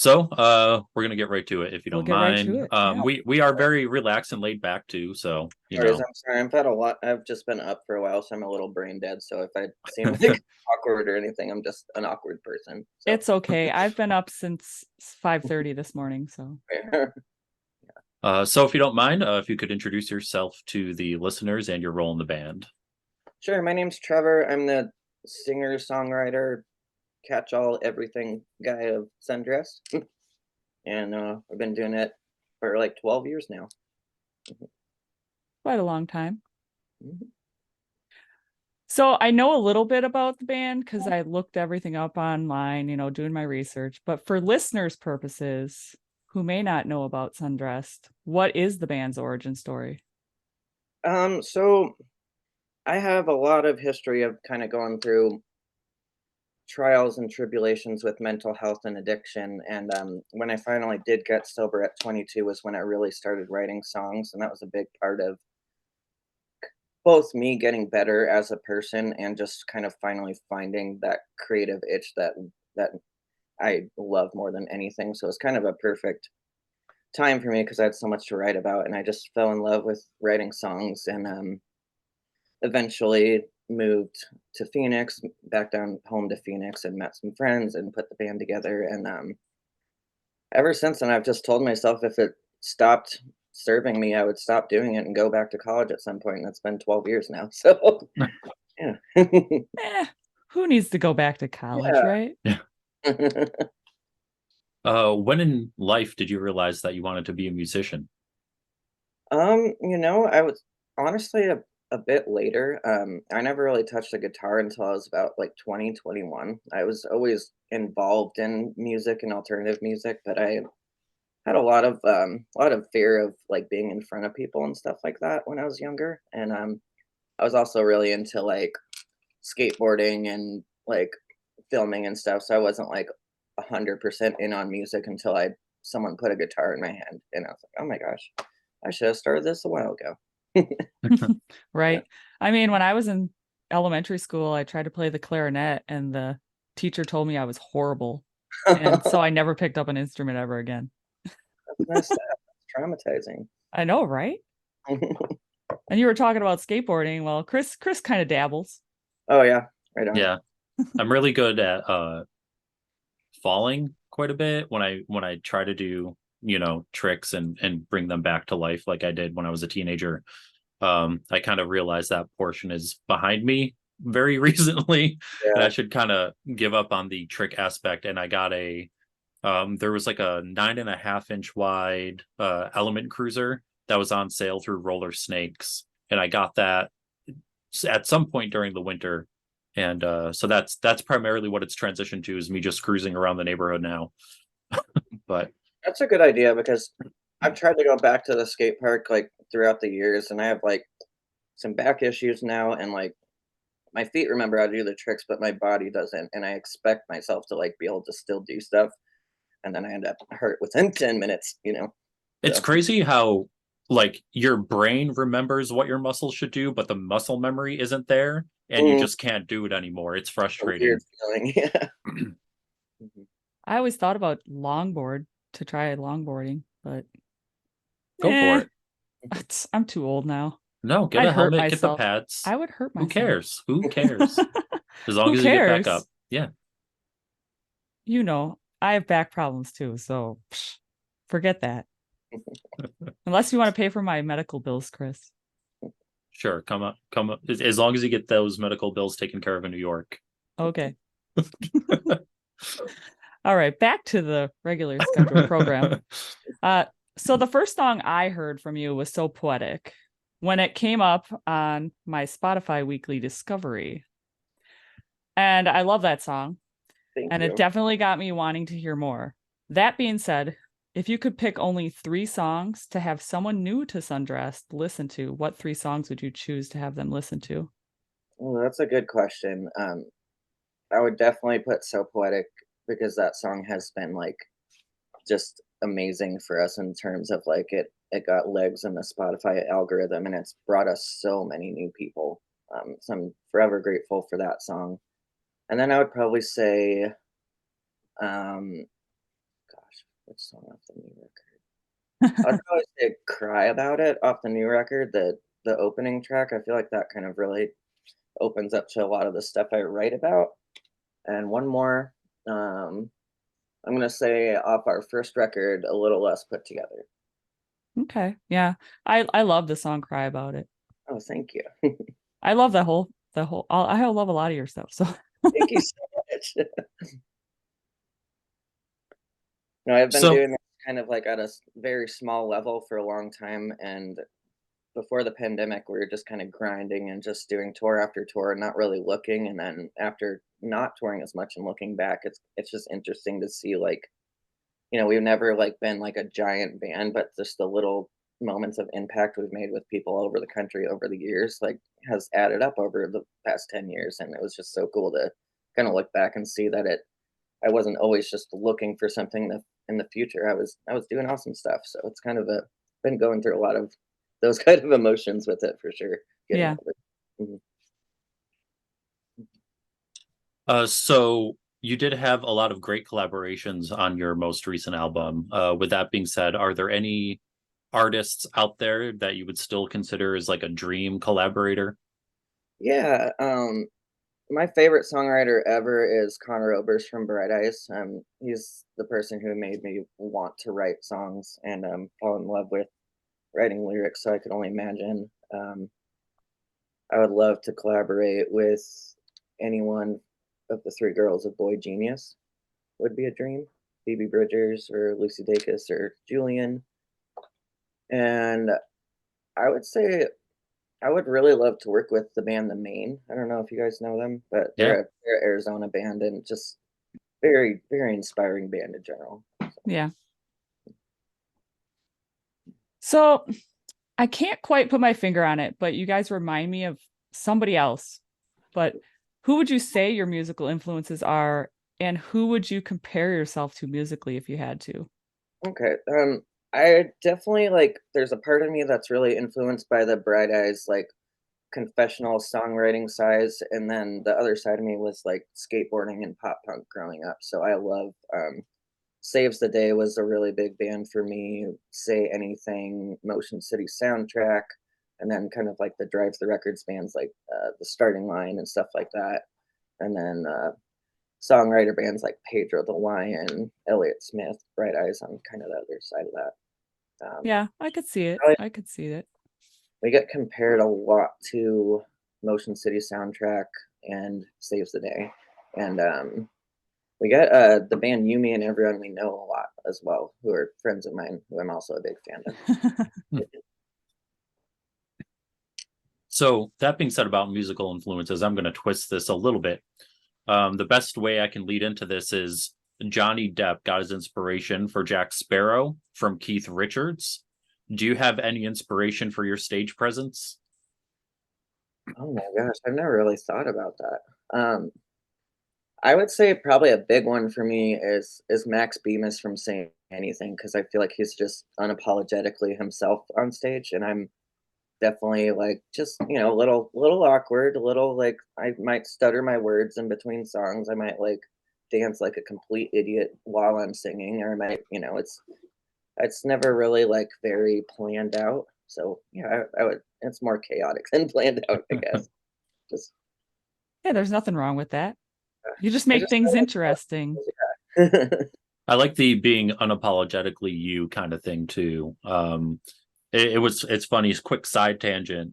We're gonna get right to it if you We'll don't get right to mind. it. Yeah. We are very relaxed and laid back too, so I'm sorry. I've had a lot. I've just been up for a while, so I'm a little brain dead. So if I seem like awkward or anything, I'm just an awkward person. So It's okay. I've been up since 5:30 this morning, so so if you don't mind, if you could introduce yourself to the listeners and your role in the band. sure. My name's Trevor. I'm the singer, songwriter, catch-all, everything guy of Sundressed, and I've been doing it for like 12 years now. quite a long time. Mhm. So I know a little bit about the band because I looked everything up online, doing my research. But for listeners' purposes who may not know about Sundressed, what is the band's origin story? So I have a lot of history of kind of going through trials and tribulations with mental health and addiction. And when I finally did get sober at 22 was when I really started writing songs, and that was a big part of both me getting better as a person and just kind of finally finding that creative itch that I love more than anything. So it's kind of a perfect time for me because I had so much to write about, and I just fell in love with writing songs, and eventually moved to Phoenix, back down home to Phoenix, and met some friends and put the band together. And ever since then, I've just told myself if it stopped serving me, I would stop doing it and go back to college at some point. And it's been 12 years now. So, yeah. Eh, who needs to go back to college, Yeah. right? Yeah. When in life did you realize that you wanted to be a musician? I was honestly a bit later. I never really touched the guitar until I was about like 2021. I was always involved in music and alternative music, but I had a lot of fear of like being in front of people and stuff like that when I was younger. And I was also really into like skateboarding and like filming and stuff. So I wasn't like 100% in on music until I someone put a guitar in my hand, and I was like, oh my gosh, I should have started this a while ago. Yeah. Right. I mean, when I was in elementary school, I tried to play the clarinet and the teacher told me I was horrible. And so I never picked up an instrument ever again. That's messed up. That's traumatizing. I know, right? And you were talking about skateboarding. Well, Chris kind of dabbles. Oh yeah, right on. Yeah, I'm really good at falling quite a bit when I try to do tricks and bring them back to life like I did when I was a teenager. I kind of realized that portion is behind me very recently, and I Yeah. should kind of give up on the trick aspect. And I got a there was like a 9.5 inch wide Element Cruiser that was on sale through Roller Snakes, and I got that at some point during the winter. And so that's primarily what it's transitioned to is me just cruising around the neighborhood now. But That's a good idea because I've tried to go back to the skate park like throughout the years, and I have like some back issues now, and like my feet remember how to do the tricks, but my body doesn't, and I expect myself to like be able to still do stuff, and then I end up hurt within 10 minutes. it's So crazy how like your brain remembers what your muscles should do, but the muscle memory isn't there, and you mm, just can't do it anymore. It's a weird frustrating. feeling. Yeah. Mhm. I always thought about to try longboarding, but Go for it. I'm too old now. No, get I'd a hurt helmet, get the myself. pads. I would hurt Who myself. cares? Who cares? As long Who as you get back cares? up. Yeah. I have back problems too, so forget that. Unless you want to pay for my medical bills, Chris. Sure. Come up. As long as you get those medical bills taken care of in New York. Okay. All right, back to the regular scheduled program. So the first song I heard from you was So Poetic when it came up on my Spotify weekly discovery. And I love that song, Thank and it you. definitely got me wanting to hear more. That being said, if you could pick only 3 songs to have someone new to Sundressed listen to, what 3 songs would you choose to have them listen to? Well, that's a good question. I would definitely put So Poetic because that song has been like just amazing for us in terms of like it got legs in the Spotify algorithm, and it's brought us so many new people. So I'm forever grateful for that song. And then I would probably say, um, gosh, Which song off the new record? I'd probably say "Cry About It" off the new record. The opening track, I feel like that kind of really opens up to a lot of the stuff I write about. And one more, I'm gonna say off our first record, "A Little Less Put Together." Okay. Yeah. I love the song Cry About It. Oh, thank you. I love I love a lot of your stuff. So Thank you so much. No, I've been So doing this kind of like at a very small level for a long time, and before the pandemic, we were just kind of grinding and just doing tour after tour, not really looking. And then after not touring as much and looking back, it's just interesting to see like, we've never like been like a giant band, but just the little moments of impact we've made with people all over the country over the years, like has added up over the past 10 years. And it was just so cool to kind of look back and see that I wasn't always just looking for something that in the future. I was doing awesome stuff. So it's kind of been going through a lot of those kind of emotions with it for sure. Getting yeah. older. Mhm. so you did have a lot of great collaborations on your most recent album. With that being said, are there any artists out there that you would still consider as like a dream collaborator? Yeah. My favorite songwriter ever is Connor Oberst from Bright Eyes. He's the person who made me want to write songs and fall in love with writing lyrics. So I could only imagine. I would love to collaborate with anyone of the three girls of Boy Genius. Would be a dream. Phoebe Bridgers or Lucy Dacus or Julian. And I would say I would really love to work with the band The Maine. I don't know if you guys know them, but Yeah. they're an Arizona band and just very, very inspiring band in general. Yeah. So I can't quite put my finger on it, but you guys remind me of somebody else. But who would you say your musical influences are, and who would you compare yourself to musically if you had to? Okay. I definitely like there's a part of me that's really influenced by the Bright Eyes like confessional songwriting size, and then the other side of me was like skateboarding and pop punk growing up. So I love Saves the Day was a really big band for me. Say Anything, Motion City Soundtrack, and then kind of like the Drive the Records bands like the Starting Line and stuff like that. And then songwriter bands like Pedro the Lion, Elliott Smith, Bright Eyes on kind of the other side of that. Yeah, I could see it. Probably I could see it. we get compared a lot to Motion City Soundtrack and Saves the Day. And we get the band Yumi and Everyone We Know a lot as well, who are friends of mine, who I'm also a big fan of. So that being said about musical influences, I'm going to twist this a little bit. The best way I can lead into this is Johnny Depp got his inspiration for Jack Sparrow from Keith Richards. Do you have any inspiration for your stage presence? Oh my gosh, I've never really thought about that. I would say probably a big one for me is Max Bemis from Saying Anything because I feel like he's just unapologetically himself on stage, and I'm definitely like just a little awkward, a little like I might stutter my words in between songs. I might like dance like a complete idiot while I'm singing, or I might it's never really like very planned out. So yeah, I would. It's more chaotic than planned out, I guess. Just Yeah, there's nothing wrong with that. You just I make just things feel interesting. like yeah. I like the being unapologetically you kind of thing too. It's funny, it's quick side tangent.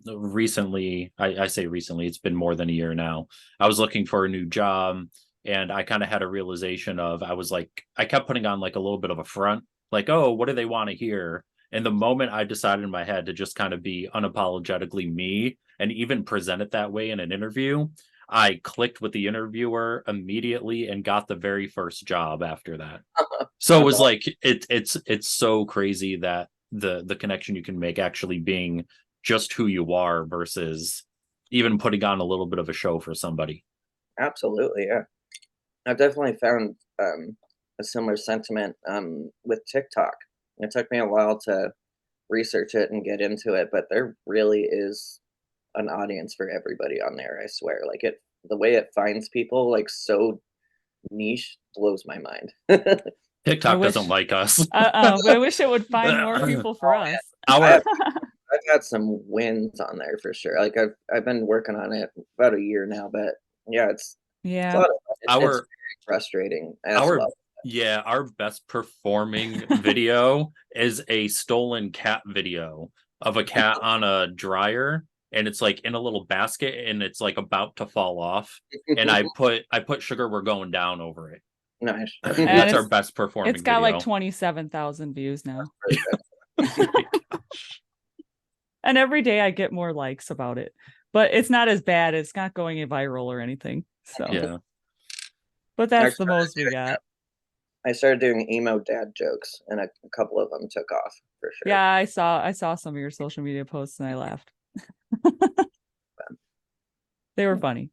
Recently, I say recently, it's been more than a year now. I was looking for a new job and I kind of had a realization of I was like, I kept putting on like a little bit of a front, like, oh, what do they want to hear? And the moment I decided in my head to just kind of be unapologetically me and even present it that way in an interview, I clicked with the interviewer immediately and got the very first job after that. So it That's was all. like it's so crazy that the connection you can make actually being just who you are versus even putting on a little bit of a show for somebody. Absolutely, yeah. I've definitely found a similar sentiment with TikTok. It took me a while to research it and get into it, but there really is an audience for everybody on there, I swear. Like the way it finds people like so niche blows my mind. TikTok wish- doesn't like us. But I wish it would find more people for Oh, us. Our I've had some wins on there for sure. Like I've been working on it about a year now, but yeah, it's a Yeah. lot of fun. It's our very frustrating as our well. yeah, our best performing video is a stolen cat video of a cat on a dryer, and it's like in a little basket and it's like about to fall off. And I put Sugar We're Going Down over it. Nice. That's our it's- best performing It's got like video. 27,000 views now. Really good. Oh my gosh. And every day I get more likes about it. But it's not as bad. It's not going viral or anything. So Yeah. but that's the most we got. I started doing emo dad jokes, and a couple of them took off for sure. Yeah, I saw some of your social media posts and I laughed. They were funny.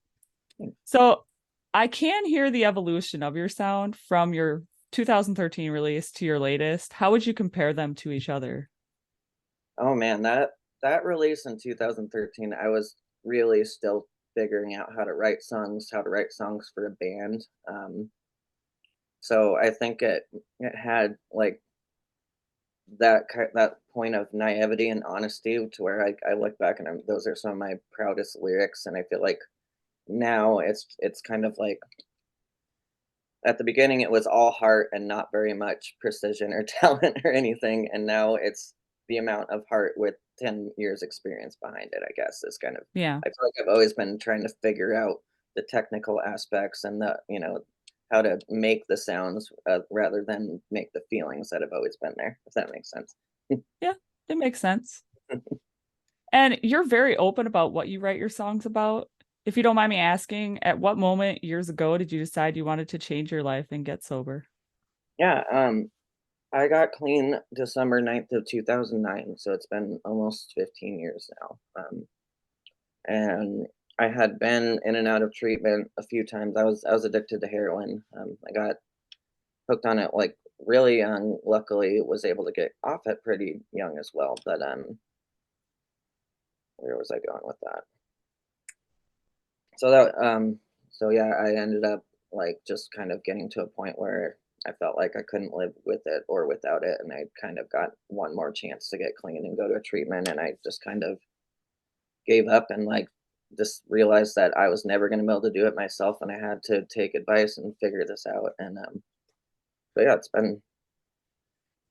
So I can hear the evolution of your sound from your 2013 release to your latest. How would you compare them to each other? Oh man, that release in 2013, I was really still figuring out how to write songs for a band. So I think it had like that point of naivety and honesty to where I look back and those are some of my proudest lyrics, and I feel like now it's kind of like at the beginning it was all heart and not very much precision or talent or anything, and now it's the amount of heart with 10 years experience behind it, I guess, is kind of Yeah. I feel like I've always been trying to figure out the technical aspects and the how to make the sounds rather than make the feelings that have always been there, if that makes sense. Yeah, it makes sense. And you're very open about what you write your songs about. If you don't mind me asking, at what moment years ago did you decide you wanted to change your life and get sober? Yeah, I got clean December 9th of 2009, so it's been almost 15 years now. And I had been in and out of treatment a few times. I was addicted to heroin. I got hooked on it like really young. Luckily, was able to get off it pretty young as well. But where was I going with that? So so yeah, I ended up like just kind of getting to a point where I felt like I couldn't live with it or without it, and I kind of got one more chance to get clean and go to a treatment, and I just kind of gave up and like just realized that I was never going to be able to do it myself, and I had to take advice and figure this out. And so yeah, it's been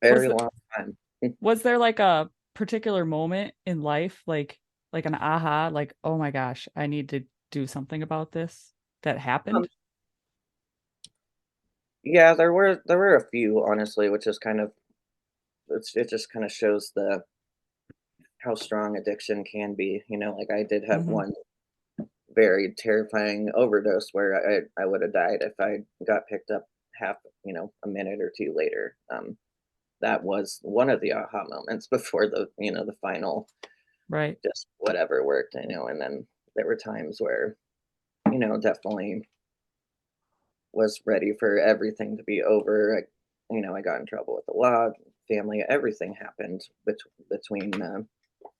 a Was very th- long time. was there like a particular moment in life, like an aha, like, oh my gosh, I need to do something about this that happened? Yeah, there were a few honestly, which is kind of it just kind of shows the how strong addiction can be. Like I did have Mhm. one very terrifying overdose where I would have died if I got picked up half, a minute or two later. That was one of the aha moments before the final Right. just whatever worked, and then there were times where, definitely was ready for everything to be over. I got in trouble with the law, family, everything happened between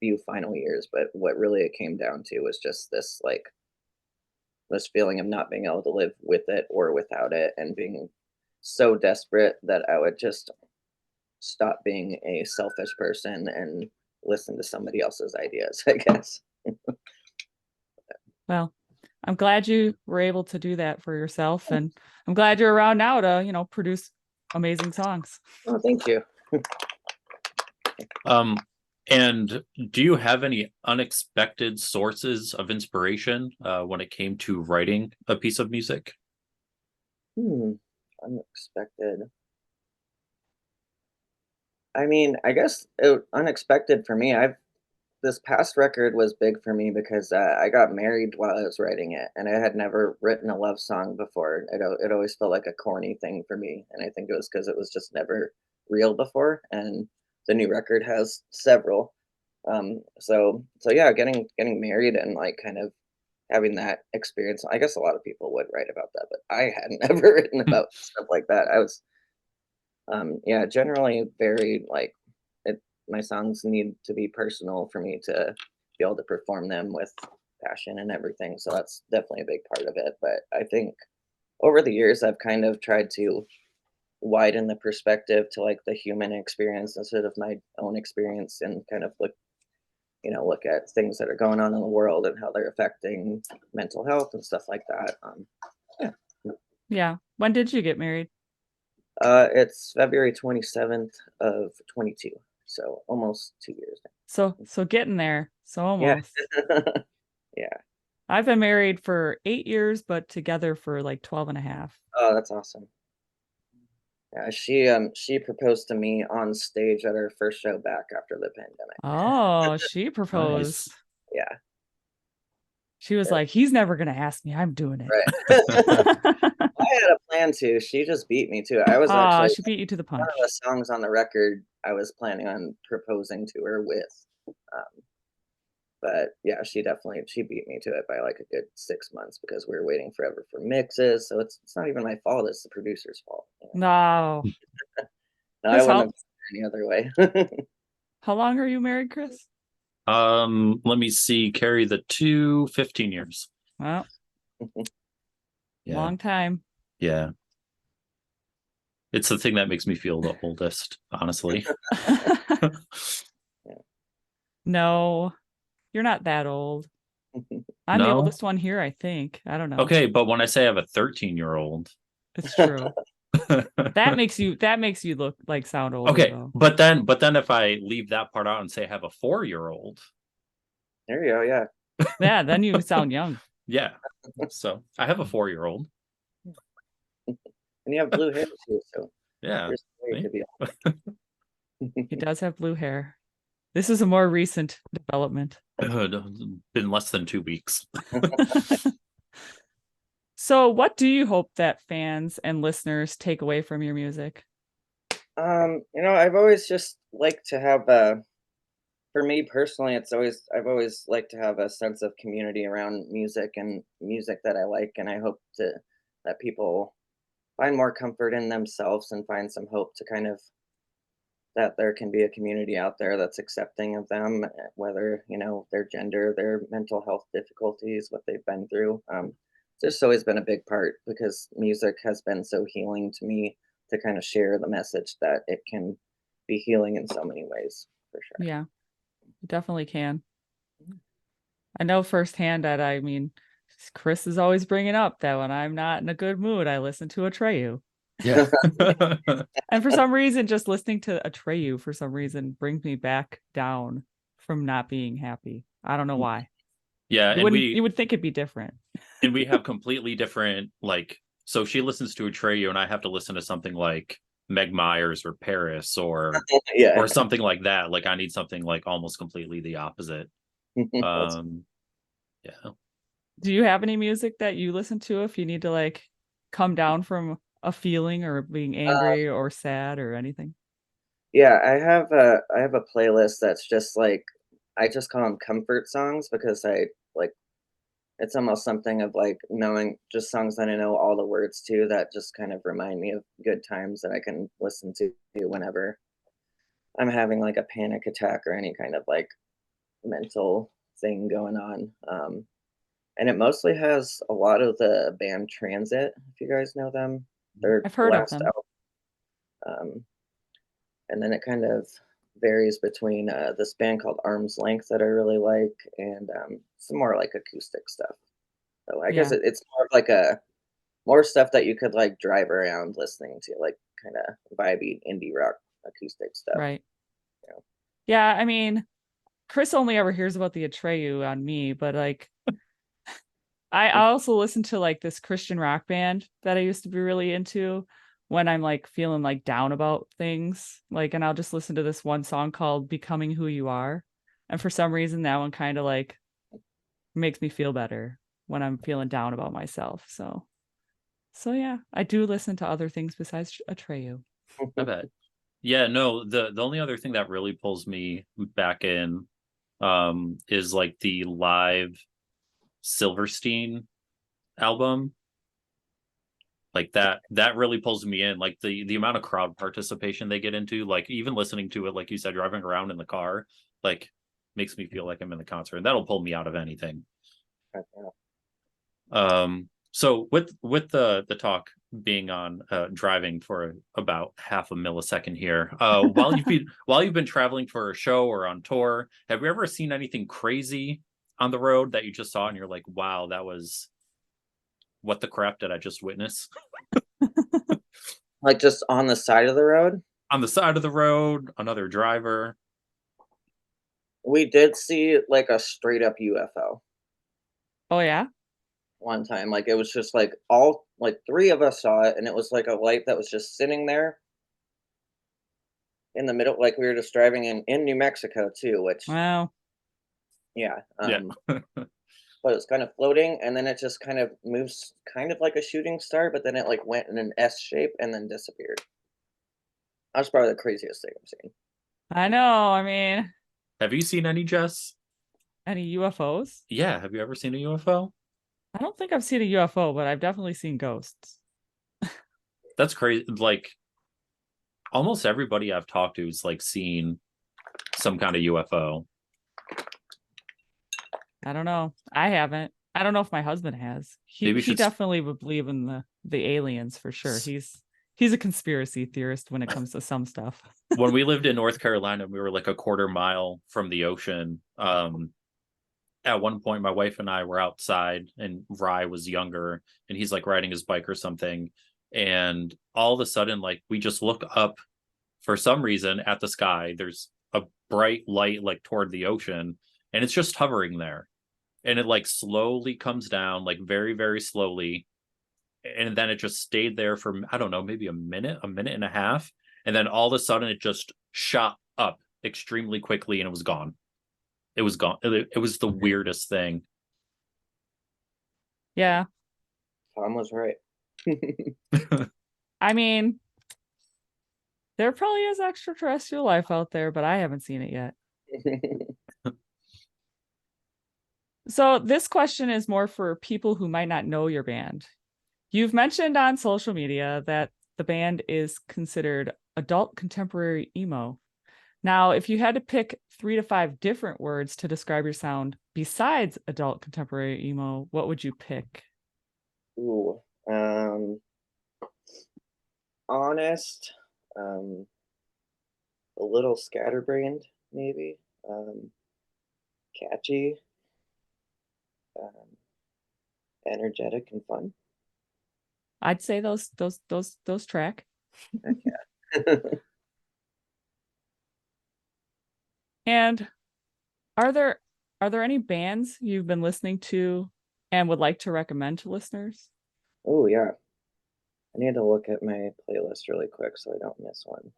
few final years. But what really it came down to was just this feeling of not being able to live with it or without it, and being so desperate that I would just stop being a selfish person and listen to somebody else's ideas, I guess. Well, I'm glad you were able to do that for yourself, and I'm glad you're around now to, produce amazing songs. Oh, thank you. And do you have any unexpected sources of inspiration when it came to writing a piece of music? Unexpected. I mean, I guess unexpected for me. This past record was big for me because I got married while I was writing it, and I had never written a love song before. It always felt like a corny thing for me, and I think it was because it was just never real before. And the new record has several. So yeah, getting married and like kind of having that experience. I guess a lot of people would write about that, but I had never written about stuff like that. I was yeah, generally very like my songs need to be personal for me to be able to perform them with passion and everything. So that's definitely a big part of it. But I think over the years I've kind of tried to widen the perspective to like the human experience instead of my own experience, and kind of look at things that are going on in the world and how they're affecting mental health and stuff like that. Yeah. Yeah. When did you get married? It's February 27th of 22, so almost 2 years now. So getting there. So Yeah. almost. Yeah. I've been married for 8 years, but together for like 12 and a half. Oh, that's awesome. Yeah, she proposed to me on stage at her first show back after the pandemic. Oh, she proposed. Nice. Yeah, She was yeah, like, he's never gonna ask me. I'm doing it. right. I had a plan to. She just beat me to it. I was Ah, actually she beat you to the one punch. of the songs on the record I was planning on proposing to her with. Um, but yeah, she beat me to it by like a good 6 months because we were waiting forever for mixes. So it's not even my fault. It's the producer's fault. No. No, I Chris, wouldn't have done it any other way. how long are you married, Chris? Let me see. Carry the 15 years. Well, Yeah. long time. Yeah. It's the thing that makes me feel the oldest, honestly. No, you're not that old. I'm the No? oldest one here, I think. I don't know. Okay, but when I say I have a 13-year-old. It's true. That makes you look like sound older Okay, though. but then if I leave that part out and say I have a 4-year-old. There you go. Yeah. Yeah, then you sound young. Yeah. So I have a 4-year-old. And you have blue hair too, so Yeah. there's a way See? to be. He does have blue hair. This is a more recent development. Been less than 2 weeks. So, what do you hope that fans and listeners take away from your music? I've always just liked to have for me personally, I've always liked to have a sense of community around music and music that I like, and I hope to that people find more comfort in themselves and find some hope to kind of that there can be a community out there that's accepting of them, whether their gender, their mental health difficulties, what they've been through. It's just always been a big part because music has been so healing to me to kind of share the message that it can be healing in so many ways, for sure. Yeah, you definitely can. I know firsthand that, I mean, Chris is always bringing up that when I'm not in a good mood, I listen to Atreyu. Yeah. And for some reason, just listening to Atreyu for some reason brings me back down from not being happy. I don't know why. Yeah, You would think it'd be different. and we have completely different, like, so she listens to Atreyu and I have to listen to something like Meg Myers or Paris or Yeah. something like that. Like I need something like almost completely the opposite. That's- Yeah. Do you have any music that you listen to if you need to like come down from a feeling or being angry or sad or anything? yeah, I have a playlist that's just like I just call them comfort songs because I like it's almost something of like knowing just songs that I know all the words to that just kind of remind me of good times that I can listen to whenever I'm having like a panic attack or any kind of like mental thing going on. And it mostly has a lot of the band Transit, if you guys know them. Their I've heard of last them. album. And then it kind of varies between this band called Arm's Length that I really like, and some more like acoustic stuff. So I guess Yeah. it's more of like a more stuff that you could like drive around listening to, like kind of vibey indie rock acoustic stuff. Right. Yeah. Yeah, I mean, Chris only ever hears about the Atreyu on me, but like I also listen to like this Christian rock band that I used to be really into when I'm like feeling like down about things. Like, and I'll just listen to this one song called Becoming Who You Are. And for some reason that one kind of like makes me feel better when I'm feeling down about myself. So yeah, I do listen to other things besides Atreyu. I bet. Yeah, no, the only other thing that really pulls me back in is like the live Silverstein album. Like that really pulls me in. Like the amount of crowd participation they get into, like even listening to it, like you said, driving around in the car, like makes me feel like I'm in the concert, and that'll pull me out of anything. Yeah. So with the talk being on driving for about half a millisecond here, while you've been traveling for a show or on tour, have you ever seen anything crazy on the road that you just saw and you're like, wow, that was what the crap did I just witness? Like just on the side of the road. On the side of the road, another driver. We did see like a straight up UFO Oh yeah. one time. Like it was just like all like three of us saw it, and it was like a light that was just sitting there in the middle. Like we were just driving in New Mexico too, which Wow. yeah. Yeah. But it's kind of floating, and then it just kind of moves, kind of like a shooting star. But then it like went in an S shape and then disappeared. That's probably the craziest thing I've seen. I know. I mean, Have you seen any, Jess? any UFOs? Yeah, have you ever seen a UFO? I don't think I've seen a UFO, but I've definitely seen ghosts. That's crazy. Like almost everybody I've talked to is like seen some kind of UFO. I don't know. I haven't. I don't know if my husband has. He Maybe we he should definitely would believe in the aliens for sure. He's a conspiracy theorist when it comes to some stuff. when we lived in North Carolina, we were like a quarter mile from the ocean. At one point, my wife and I were outside, and Rye was younger, and he's like riding his bike or something. And all of a sudden, like we just look up for some reason at the sky. There's a bright light like toward the ocean, and it's just hovering there. And it like slowly comes down, like very, very slowly. And then it just stayed there for, I don't know, maybe a minute and a half. And then all of a sudden it just shot up extremely quickly and it was gone. It was gone. It was the weirdest thing. Yeah. Tom was right. I mean, there probably is extraterrestrial life out there, but I haven't seen it yet. So this question is more for people who might not know your band. You've mentioned on social media that the band is considered adult contemporary emo. Now, if you had to pick 3 to 5 different words to describe your sound besides adult contemporary emo, what would you pick? Ooh, honest, um, a little scatterbrained, maybe, catchy, um, energetic, and fun. I'd say those track. Heck yeah. And are there any bands you've been listening to and would like to recommend to listeners? Oh yeah. I need to look at my playlist really quick so I don't miss one.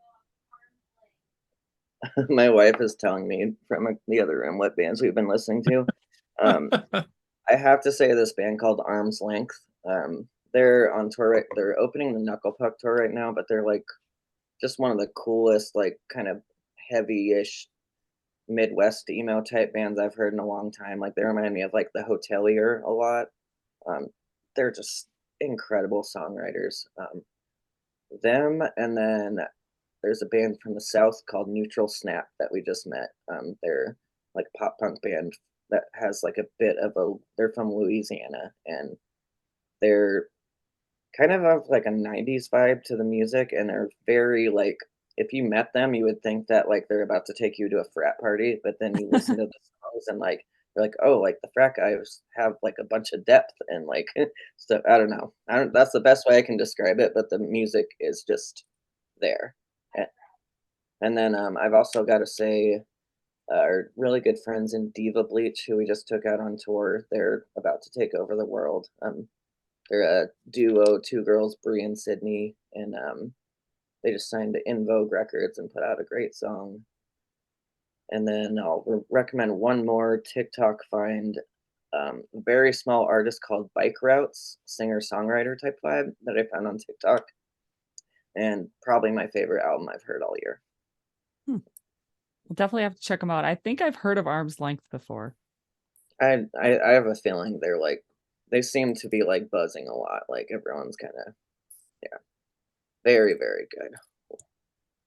My wife is telling me from the other room what bands we've been listening to. Um, I have to say this band called Arm's Length. They're on tour. They're opening the Knuckle Puck tour right now, but they're like just one of the coolest, like kind of heavy-ish Midwest emo type bands I've heard in a long time. Like they remind me of like the Hotelier a lot. Um, they're just incredible songwriters. Them, and then there's a band from the South called Neutral Snap that we just met. They're like pop punk band that has like a bit of a. They're from Louisiana, and they're kind of have like a '90s vibe to the music, and they're very like. If you met them, you would think that like they're about to take you to a frat party, but then you listen to the songs and like you're like, oh, like the frat guys have like a bunch of depth and like stuff. I don't know. I don't. That's the best way I can describe it. But the music is just there. A- And then I've also got to say, our really good friends in Diva Bleach, who we just took out on tour. They're about to take over the world. They're a duo, two girls, Brie and Sydney, and they just signed to In Vogue Records and put out a great song. And then I'll recommend one more TikTok find, a very small artist called Bike Routes, singer songwriter type vibe that I found on TikTok, and probably my favorite album I've heard all year. We'll definitely have to check them out. I think I've heard of Arm's Length before. I have a feeling they're like they seem to be like buzzing a lot. Like everyone's kind of yeah, very very good.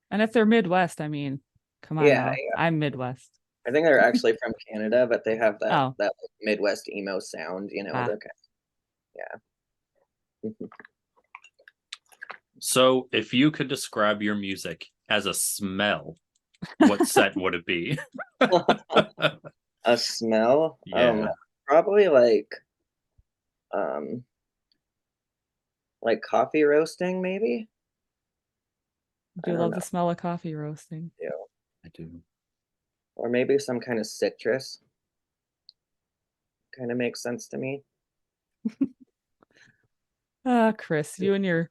And if they're Midwest, I mean, come on Yeah, now. I'm Midwest. I think they're actually from Canada, but they have that Oh, like, Midwest emo sound. You know, ah. they're kind of, yeah. So if you could describe your music as a smell, what scent would it be? A smell? Yeah. Probably um like coffee roasting, maybe? I Do don't love know. the smell of coffee roasting. Yeah. I do. Or maybe some kind of citrus. Kind of makes sense to me. Ah, Chris, you and your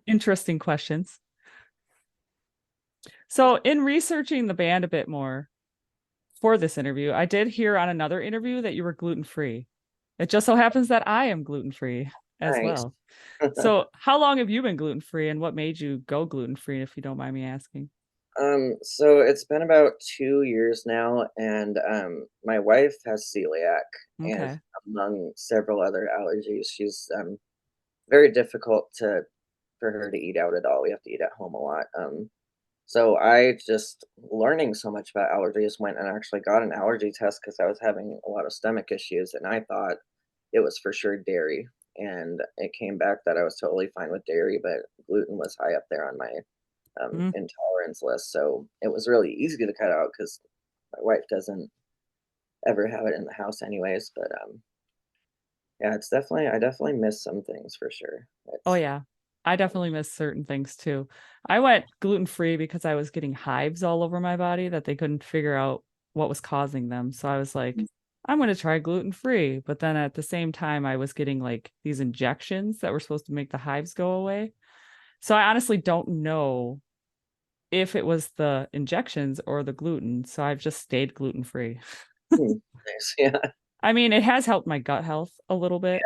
interesting questions. So, in researching the band a bit more for this interview, I did hear on another interview that you were gluten free. It just so happens that I am gluten free as Nice. well. So, how long have you been gluten free and what made you go gluten free, if you don't mind me asking? So it's been about 2 years now, and my wife has celiac, and Okay. among several other allergies, she's very difficult to for her to eat out at all. We have to eat at home a lot. So I just learning so much about allergies went and actually got an allergy test because I was having a lot of stomach issues, and I thought it was for sure dairy, and it came back that I was totally fine with dairy, but gluten was high up there on my Mm, intolerance list. So it was really easy to cut out because my wife doesn't ever have it in the house anyways. But yeah, it's definitely I definitely miss some things for sure. oh, It's yeah. I definitely miss certain things too. I went gluten free because I was getting hives all over my body that they couldn't figure out what was causing them. So I was like, I'm going to try gluten free. But then at the same time, I was getting like these injections that were supposed to make the hives go away. So I honestly don't know if it was the injections or the gluten. So I've just stayed gluten free. nice. Yeah, I mean, it has helped my gut health a little bit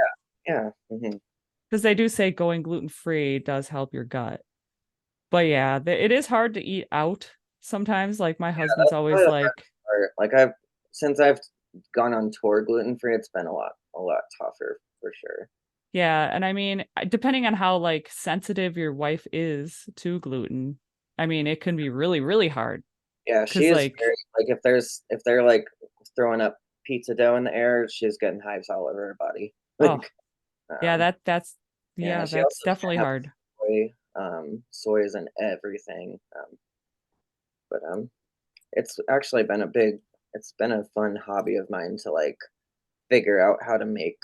yeah. because they do say going gluten free does help your gut. But yeah, it is hard to eat out sometimes. Like my Yeah, husband's that's probably always the like, hardest part. Like I've gone on tour gluten free, it's been a lot tougher for sure. yeah. And I mean, depending on how like sensitive your wife is to gluten, I mean, it can be really, really hard. Yeah, she Cause is like, very like if they're like throwing up pizza dough in the air, she's getting hives all over her body. oh, Like yeah, yeah, yeah, she that's also definitely can't have hard. soy. Soy is in everything. But it's actually been it's been a fun hobby of mine to like figure out how to make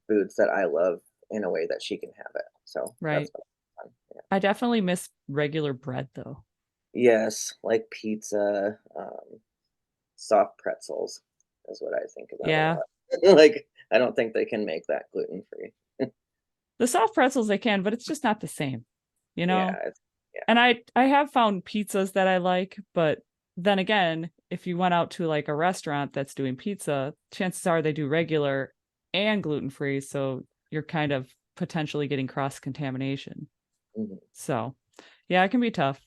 foods that I love in a way that she can have it. So that's Right. been fun. Yeah. I definitely miss regular bread though. Yes, like pizza, soft pretzels is what I think about a Yeah. lot. Like I don't think they can make that gluten free. The soft pretzels they can, but it's just not the same, you Yeah, know? yeah. And I have found pizzas that I like, but then again, if you went out to like a restaurant that's doing pizza, chances are they do regular and gluten free, so you're kind of potentially getting cross contamination. Mhm. So, yeah, it can be tough.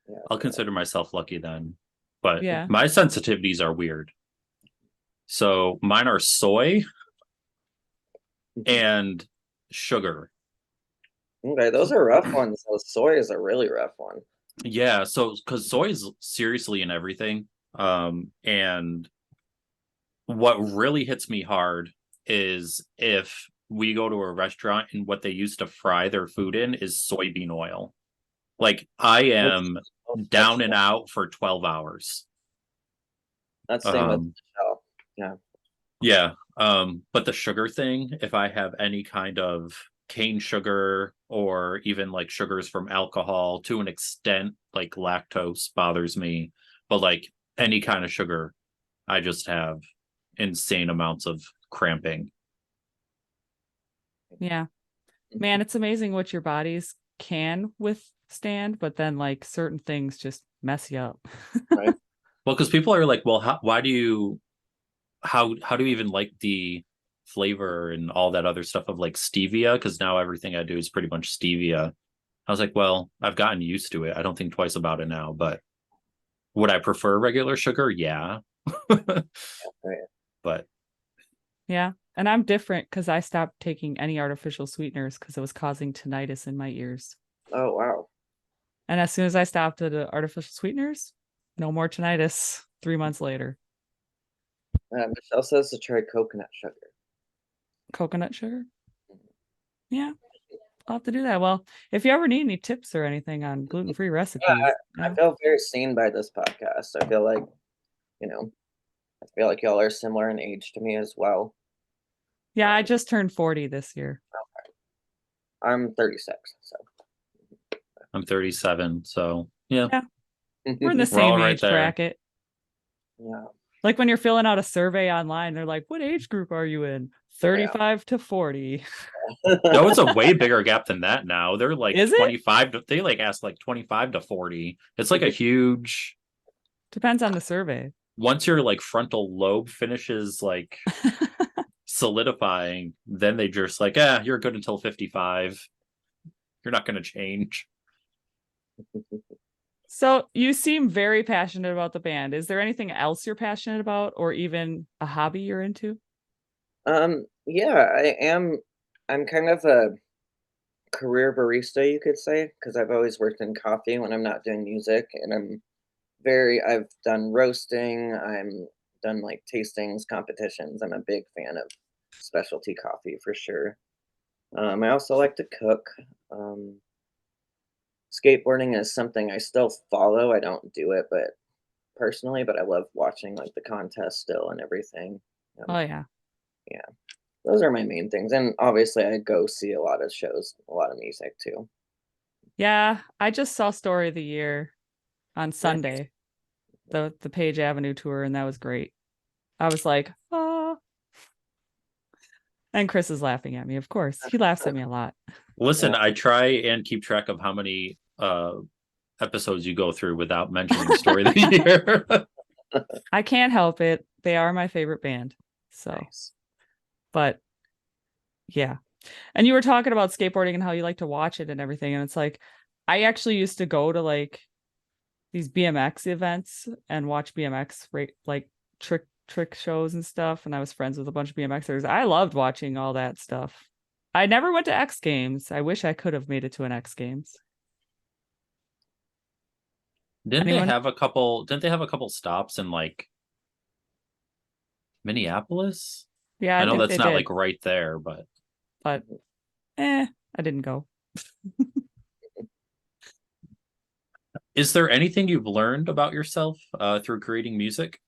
Yeah, I'll for consider myself lucky then. But Yeah. my sensitivities are weird. So mine are soy Mhm. and sugar. Okay, those are rough ones. So soy is a really rough one. Yeah, so because soy is seriously in everything. And what really hits me hard is if we go to a restaurant and what they used to fry their food in is soybean oil. Like I That's am that's down and out for 12 hours. that's same with Um, Michelle. Yeah. yeah. But the sugar thing, if I have any kind of cane sugar or even like sugars from alcohol to an extent, like lactose bothers me. But like any kind of sugar, I just have insane amounts of cramping. Yeah. Man, it's amazing what your bodies can withstand, but then like certain things just mess you up. Right. Well, because people are like, well, why do you how do you even like the flavor and all that other stuff of like stevia? Because now everything I do is pretty much stevia. I was like, well, I've gotten used to it. I don't think twice about it now, but would I prefer regular sugar? Yeah. Right. But Yeah. And I'm different because I stopped taking any artificial sweeteners because it was causing tinnitus in my ears. Oh wow. And as soon as I stopped the artificial sweeteners, no more tinnitus 3 months later. Michelle says to try coconut sugar. Coconut sugar? Mhm. Yeah. I'll have to do that. Well, if you ever need any tips or anything on gluten-free recipes, I feel very seen by this podcast. I feel like, you know, I feel like y'all are similar in age to me as well. yeah, I just turned 40 this year. I'm 36, so I'm 37, so yeah. We're in the We're same all right age there. bracket. yeah. Like when you're filling out a survey online, they're like, "What age group are you in?" 35 to 40. No, it's a way bigger gap than that now. They're like Is it? 25 to, they like ask like 25 to 40. It's like a huge, Depends on the survey. once your like frontal lobe finishes like solidifying, then they just like, you're good until 55. You're not going to change. So you seem very passionate about the band. Is there anything else you're passionate about, or even a hobby you're into? Yeah, I am. I'm kind of a career barista, you could say, because I've always worked in coffee when I'm not doing music, and I've done roasting, I'm done like tastings, competitions. I'm a big fan of specialty coffee for sure. I also like to cook. Um, Skateboarding is something I still follow. I don't do it, but personally, but I love watching like the contest still and everything. Oh Um, yeah. yeah, those are my main things, and obviously, I go see a lot of shows, a lot of music too. Yeah, I just saw Story of the Year on Nice. Sunday, the Page Avenue tour, and that was great. I was like, ah. And Chris is laughing at me, of course. He laughs at me a lot. Listen, I try and keep track of how many episodes you go through without mentioning Story of the Year. I can't help it. They are my favorite band. So, Nice. but yeah. And you were talking about skateboarding and how you like to watch it and everything. And it's like, I actually used to go to like these BMX events and watch BMX like trick shows and stuff. And I was friends with a bunch of BMXers. I loved watching all that stuff. I never went to X Games. I wish I could have made it to an X Games. Didn't Anyone? they have a couple stops in like Minneapolis? Yeah, I I know think that's they not did, like right there, but but I didn't go. is there anything you've learned about yourself through creating music?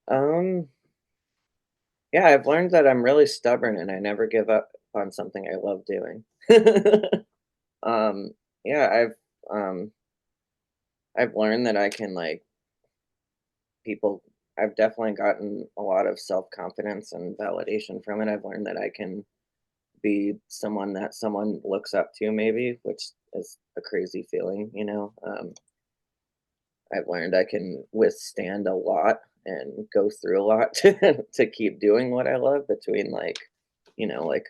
Um, yeah, I've learned that I'm really stubborn and I never give up on something I love doing. Um, yeah, um I've learned that I can like people I've definitely gotten a lot of self-confidence and validation from it. I've learned that I can be someone that someone looks up to maybe, which is a crazy feeling, you know. I've learned I can withstand a lot and go through a lot to keep doing what I love between like, like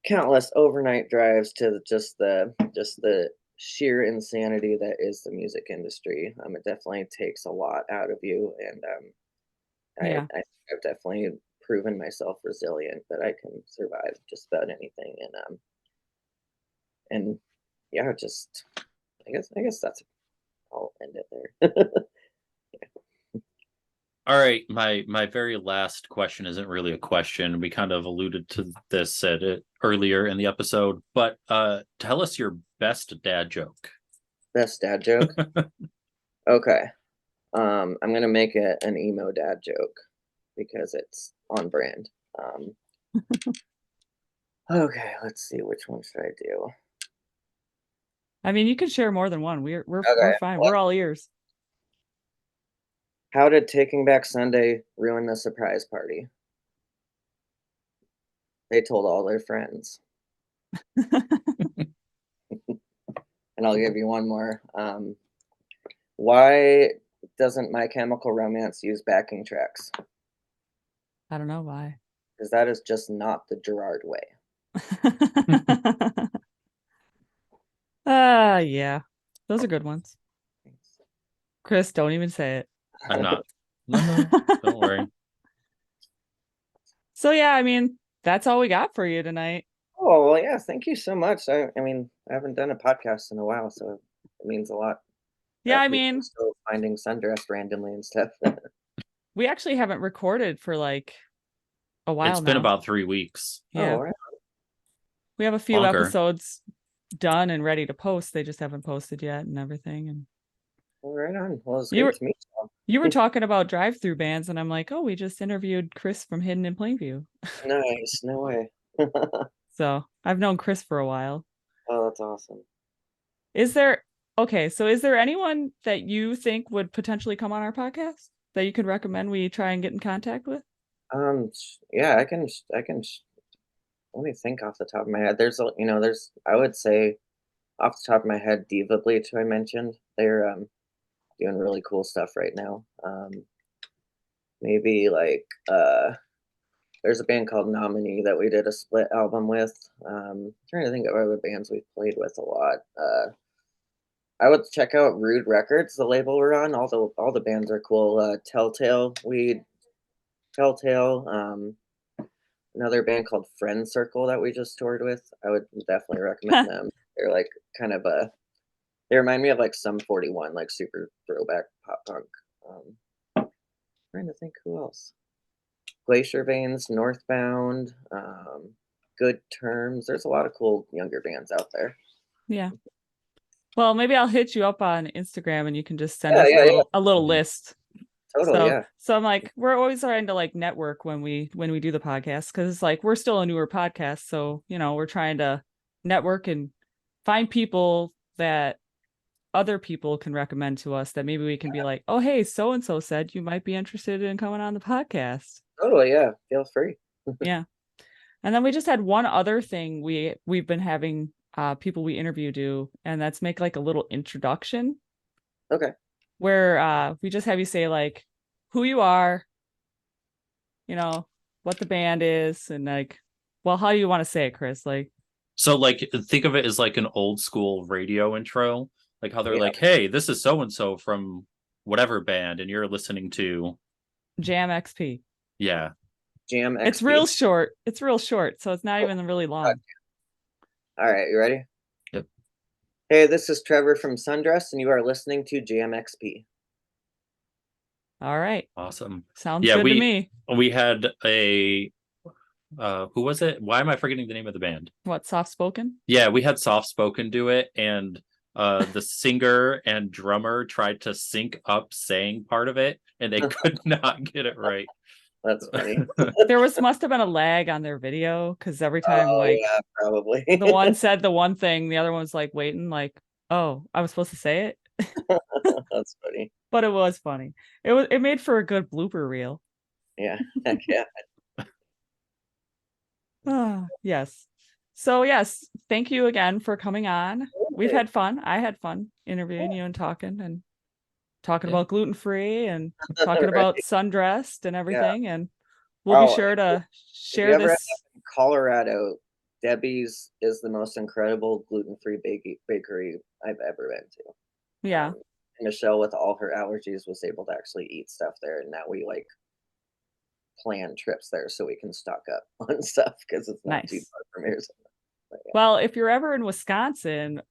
countless overnight drives to just the sheer insanity that is the music industry. It definitely takes a lot out of you, and Yeah. I've definitely proven myself resilient that I can survive just about anything, and yeah, just I guess that's I'll end it there. All right, my very last question isn't really a question. We kind of alluded to this at it earlier in the episode, but tell us your best dad joke. Best dad joke. Okay. I'm gonna make an emo dad joke because it's on brand. Um, okay, let's see, which one should I do? I mean, you can share more than one. We're Okay, fine. what? We're all ears. How did Taking Back Sunday ruin the surprise party? They told all their friends. And I'll give you one more. Why doesn't My Chemical Romance use backing tracks? I don't know why. Because that is just not the Gerard way. Yeah. Those are good ones. Chris, don't even say it. I'm not. No, don't worry. So yeah, I mean, that's all we got for you tonight. Oh, well, yeah, thank you so much. I mean, I haven't done a podcast in a while, so it means a lot Yeah, that I people are mean, still finding Sundressed randomly and stuff. we actually haven't recorded for like a while It's been now. about 3 weeks. Yeah. Oh, right. We have a few Bonker. episodes done and ready to post. They just haven't posted yet and everything. And Well, right on. Well, it's You great were- to meet you. you were talking about drive-through bands, and I'm like, oh, we just interviewed Chris from Hidden in Plainview. Nice. No way. So I've known Chris for a while. Oh, that's awesome. Is there anyone that you think would potentially come on our podcast that you could recommend we try and get in contact with? Yeah, I can. Let me think off the top of my head. There's. I would say, off the top of my head, Diva Bleach, who I mentioned. They're doing really cool stuff right now. Maybe like there's a band called Nominee that we did a split album with. Trying to think of other bands we've played with a lot. I would check out Rude Records, the label we're on. All the bands are cool. Telltale. Another band called Friend Circle that we just toured with. I would definitely recommend them. They're like kind of they remind me of like Sum 41, like super throwback pop punk. Trying to think who else. Glacier Veins, Northbound, Good Terms. There's a lot of cool younger bands out there. Yeah. Well, maybe I'll hit you up on Instagram and you can just send Yeah, us a little list. Totally, yeah. So I'm like, we're always trying to like network when we do the podcast, because it's like we're still a newer podcast. So, we're trying to network and find people that other people can recommend to us that maybe we can be like, oh, hey, so and so said you might be interested in coming on the podcast. Totally, yeah. Feel free. Yeah. And then we just had one other thing we've been having people we interview do, and that's make like a little introduction. Okay. Where we just have you say like who you are, what the band is, and like, well, how do you want to say it, Chris? Like, so like think of it as like an old school radio intro, like how they're like, hey, this is so and so from whatever band, and you're listening to JAMXP. Yeah. JAMXP. It's real short, so it's not even really long. All right, you ready? Yep. Hey, this is Trevor from Sundressed, and you are listening to JAMXP. All right. Awesome. Sounds good to me. We had a who was it? Why am I forgetting the name of the band? What, Soft Spoken? Yeah, we had Soft Spoken do it, and the singer and drummer tried to sync up saying part of it, and they could not get it right. That's funny. There must have been a lag on their video, because every time yeah, probably the one said the one thing, the other one's like waiting, like, oh, I was supposed to say it. That's funny. But it was funny. It made for a good blooper reel. Yeah. Heck yeah. Yes. So yes, thank you again for coming on. We've had fun. I had fun interviewing you and talking about gluten-free and talking about Sundressed and everything. And we'll be sure to share this. In Colorado, Debbie's is the most incredible gluten-free bakery I've ever been to. Yeah. Michelle, with all her allergies, was able to actually eat stuff there, and now we like plan trips there so we can stock up on stuff because it's not too far from here. Yeah. Well, if you're ever in Wisconsin,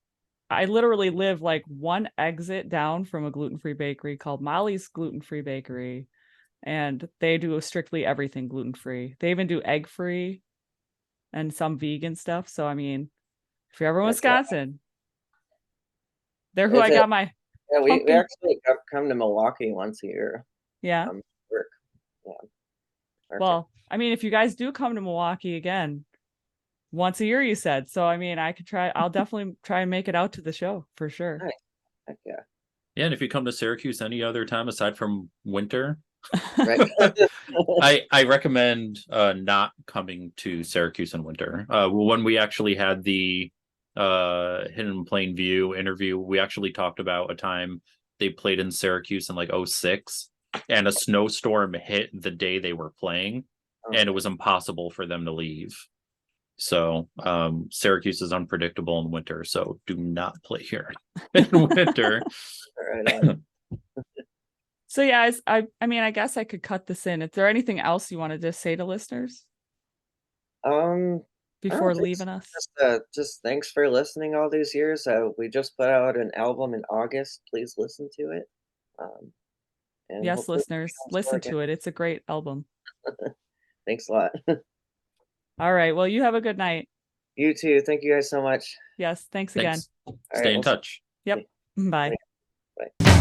I literally live like one exit down from a gluten-free bakery called Molly's Gluten-Free Bakery, and they do strictly everything gluten-free. They even do egg-free and some vegan stuff. So I mean, if you're ever in Wisconsin, they're who I got my. Yeah, we actually come to Milwaukee once a year. Yeah. Work. Yeah. Perfect. Well, I mean, if you guys do come to Milwaukee again, once a year, you said. So, I mean, I'll definitely try and make it out to the show for sure. Nice. Heck yeah. Yeah, and if you come to Syracuse any other time aside from winter, right. I recommend not coming to Syracuse in winter. When we actually had the Hidden in Plain View interview, we actually talked about a time they played in Syracuse in like 2006, and a snowstorm hit the day they were playing, and it was impossible for them to leave. So Syracuse is unpredictable in winter, so do not play here in winter. So yeah, I mean, I guess I could cut this in. Is there anything else you wanted to say to listeners? Before leaving us? Just thanks for listening all these years. We just put out an album in August. Please listen to it. And yes, listeners, listen to it. It's a great album. Thanks a lot. All right. Well, you have a good night. You too. Thank you guys so much. Yes, thanks again. Thanks. All Stay right, in we'll touch. Yep. Bye. Bye.